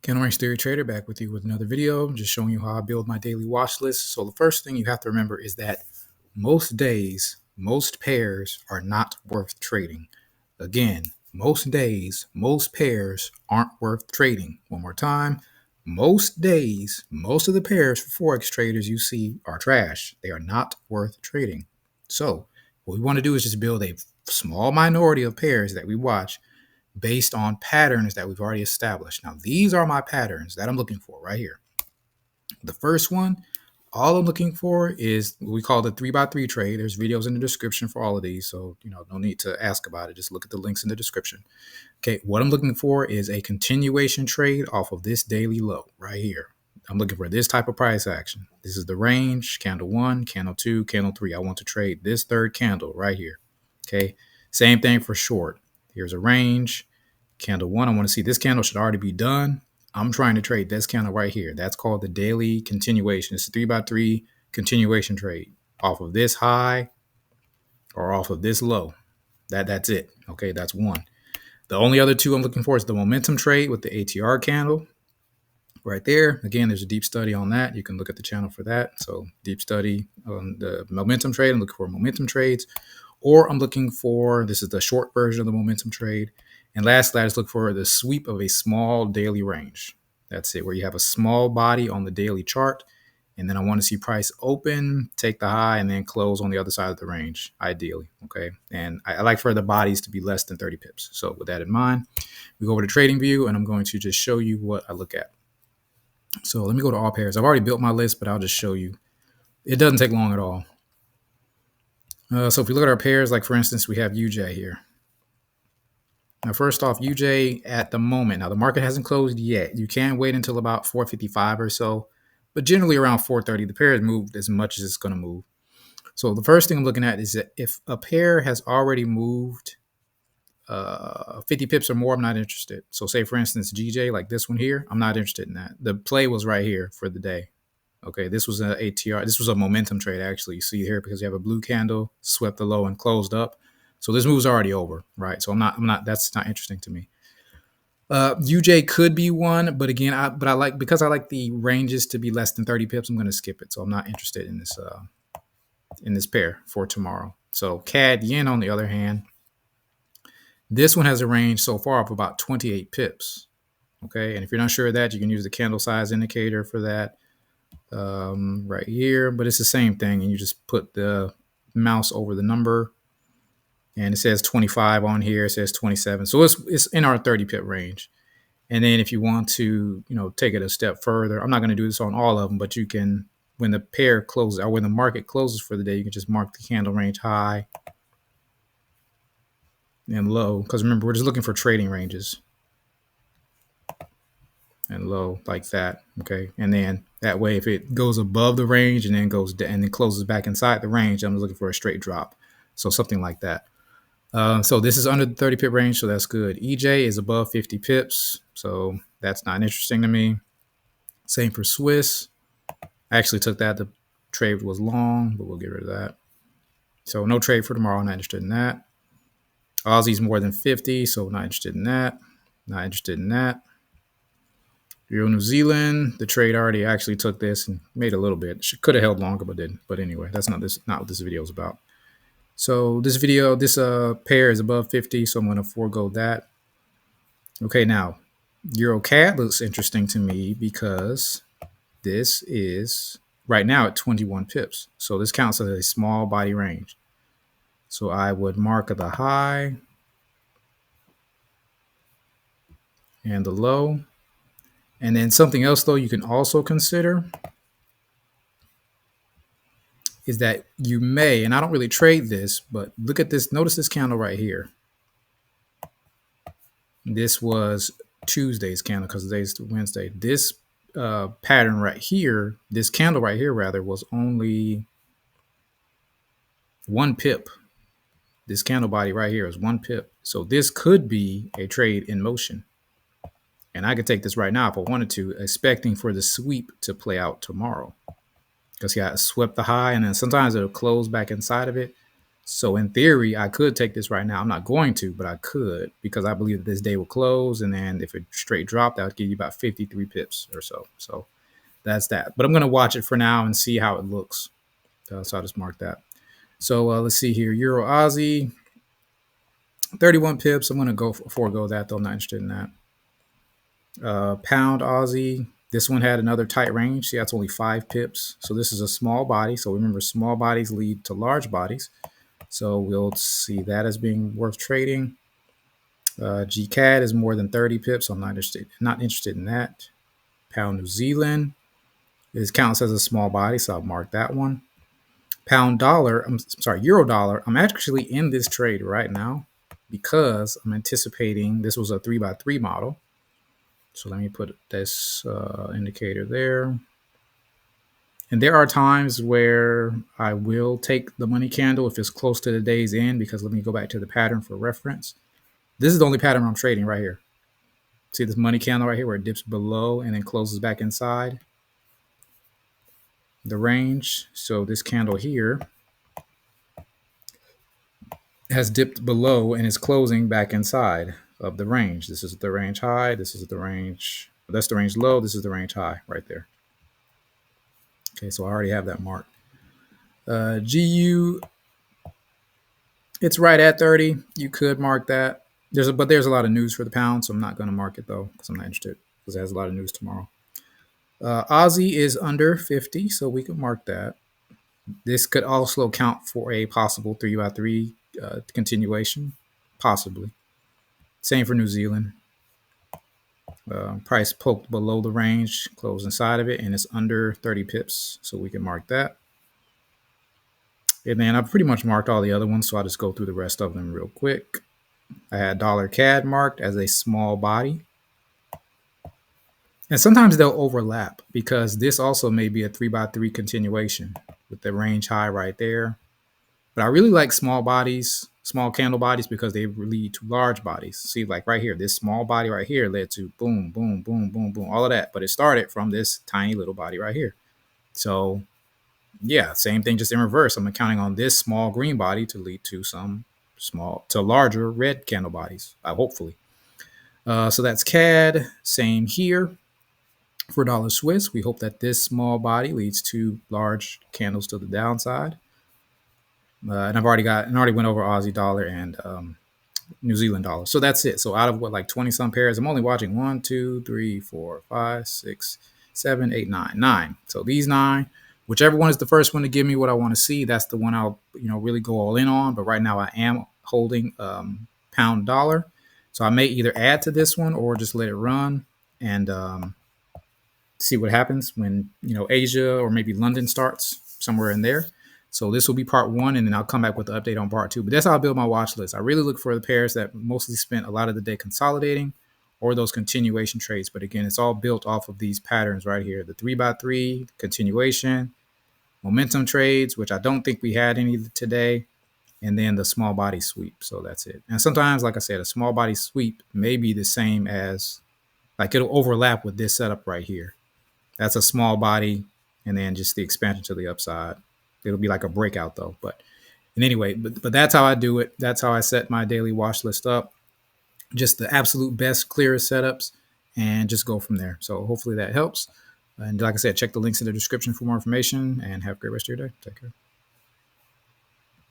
Candle Range Theory Trader back with you with another video, just showing you how I build my daily watch list. So the first thing you have to remember is that most days, most pairs are not worth trading. Again, most days, most pairs aren't worth trading. One more time. Most days, most of the pairs for Forex traders you see are trash. They are not worth trading. So what we want to do is just build a small minority of pairs that we watch based on patterns that we've already established. Now, these are my patterns that I'm looking for right here. The first one, all I'm looking for is what we call the 3x3 trade. There's videos in the description for all of these, so no need to ask about it. Just look at the links in the description. Okay, what I'm looking for is a continuation trade off of this daily low right here. I'm looking for this type of price action. This is the range, candle 1, candle 2, candle 3. I want to trade this third candle right here. Okay, same thing for short. Here's a range, candle 1. I want to see this candle should already be done. I'm trying to trade this candle right here. That's called the daily continuation. It's a 3x3 continuation trade off of this high or off of this low. That's it. Okay, that's one. The only other two I'm looking for is the momentum trade with the ATR candle right there. Again, there's a deep study on that. You can look at the channel for that. So deep study on the momentum trade. I'm looking for momentum trades, or I'm looking for, this is the short version of the momentum trade. And lastly, I just look for the sweep of a small daily range. That's it, where you have a small body on the daily chart. And then I want to see price open, take the high, and then close on the other side of the range, ideally. Okay. And I like for the bodies to be less than 30 pips. So with that in mind, we go over to Trading View, and I'm going to just show you what I look at. So let me go to all pairs. I've already built my list, but I'll just show you. It doesn't take long at all. So if we look at our pairs, like for instance, we have UJ here. Now, first off, UJ at the moment. Now, the market hasn't closed yet. You can wait until about 4:55 or so, but generally around 4:30, the pair has moved as much as it's going to move. So the first thing I'm looking at is that if a pair has already moved 50 pips or more, I'm not interested. So say, for instance, GJ, like this one here, I'm not interested in that. The play was right here for the day. Okay, this was an ATR. This was a momentum trade, actually. You see here, because you have a blue candle, swept the low and closed up. So this move's already over, right? So that's not interesting to me. UJ could be one, but again, because I like the ranges to be less than 30 pips, I'm going to skip it. So I'm not interested in this pair for tomorrow. So CAD Yen, on the other hand, this one has a range so far of about 28 pips. Okay, and if you're not sure of that, you can use the candle size indicator for that right here. But it's the same thing, and you just put the mouse over the number, and it says 25 on here. It says 27, so it's in our 30 pip range. And then if you want to, take it a step further, I'm not going to do this on all of them, but you can, when the pair closes or when the market closes for the day, you can just mark the candle range high and low. Because remember, we're just looking for trading ranges. And low like that. Okay. And then that way, if it goes above the range and then goes and then closes back inside the range, I'm looking for a straight drop. So something like that. So this is under the 30 pip range, so that's good. EJ is above 50 pips, so that's not interesting to me. Same for Swiss. I actually took that. The trade was long, but we'll get rid of that. So no trade for tomorrow. Not interested in that. Aussie's more than 50, so not interested in that. Not interested in that. Euro New Zealand, the trade already actually took this and made a little bit. Could have held longer, but didn't. But anyway, that's not what this video is about. So this pair is above 50, so I'm going to forego that. Okay, now Euro CAD looks interesting to me because this is right now at 21 pips. So this counts as a small body range. So I would mark the high and the low. And then something else, though, you can also consider is that you may, and I don't really trade this, but look at this. Notice this candle right here. This was Tuesday's candle because today's Wednesday. This pattern right here, this candle right here, rather, was only 1 pip. This candle body right here is 1 pip. So this could be a trade in motion. And I could take this right now if I wanted to, expecting for the sweep to play out tomorrow. Because I swept the high, and then sometimes it'll close back inside of it. So in theory, I could take this right now. I'm not going to, but I could because I believe that this day will close. And then if it straight dropped, that would give you about 53 pips or so. So that's that. But I'm going to watch it for now and see how it looks. So I'll just mark that. So let's see here. Euro Aussie, 31 pips. I'm going to go forego that though. I'm not interested in that. Pound Aussie. This one had another tight range. See, that's only 5 pips. So this is a small body. So remember, small bodies lead to large bodies. So we'll see that as being worth trading. GCAD is more than 30 pips. So I'm not interested in that. Pound New Zealand. It counts as a small body, so I'll mark that one. Pound dollar, I'm sorry, euro dollar. I'm actually in this trade right now because I'm anticipating this was a 3x3 model. So let me put this indicator there. And there are times where I will take the money candle if it's close to the day's end, because let me go back to the pattern for reference. This is the only pattern I'm trading right here. See this money candle right here where it dips below and then closes back inside the range. So this candle here has dipped below and is closing back inside of the range. This is the range high. This is the range. That's the range low. This is the range high right there. Okay, so I already have that marked. GU, it's right at 30. You could mark that. But there's a lot of news for the pound, so I'm not going to mark it though because I'm not interested because it has a lot of news tomorrow. Aussie is under 50, so we could mark that. This could also count for a possible 3x3 continuation, possibly. Same for New Zealand. Price poked below the range, closed inside of it, and it's under 30 pips, so we can mark that. And then I've pretty much marked all the other ones, so I'll just go through the rest of them real quick. I had dollar CAD marked as a small body. And sometimes they'll overlap because this also may be a 3x3 continuation with the range high right there. But I really like small bodies, small candle bodies, because they lead to large bodies. See, like right here, this small body right here led to boom, boom, boom, boom, boom, all of that. But it started from this tiny little body right here. So yeah, same thing, just in reverse. I'm counting on this small green body to lead to some larger red candle bodies, hopefully. So that's CAD. Same here. For dollar Swiss, we hope that this small body leads to large candles to the downside. And I've already went over Aussie dollar and New Zealand dollar. So that's it. So out of what, like 20 some pairs, I'm only watching 1, 2, 3, 4, 5, 6, 7, 8, 9. So these 9, whichever one is the first one to give me what I want to see, that's the one I'll really go all in on. But right now I am holding pound dollar. So I may either add to this one or just let it run and see what happens when Asia or maybe London starts, somewhere in there. So this will be part 1, and then I'll come back with the update on part 2. But that's how I build my watch list. I really look for the pairs that mostly spent a lot of the day consolidating or those continuation trades. But again, it's all built off of these patterns right here: the 3x3 continuation, momentum trades, which I don't think we had any today, and then the small body sweep. So that's it. And sometimes, like I said, a small body sweep may be the same as, like, it'll overlap with this setup right here. That's a small body, and then just the expansion to the upside. It'll be like a breakout though. But anyway, but that's how I do it. That's how I set my daily watch list up. Just the absolute best, clearest setups, and just go from there. So hopefully that helps. And like I said, check the links in the description for more information, and have a great rest of your day. Take care.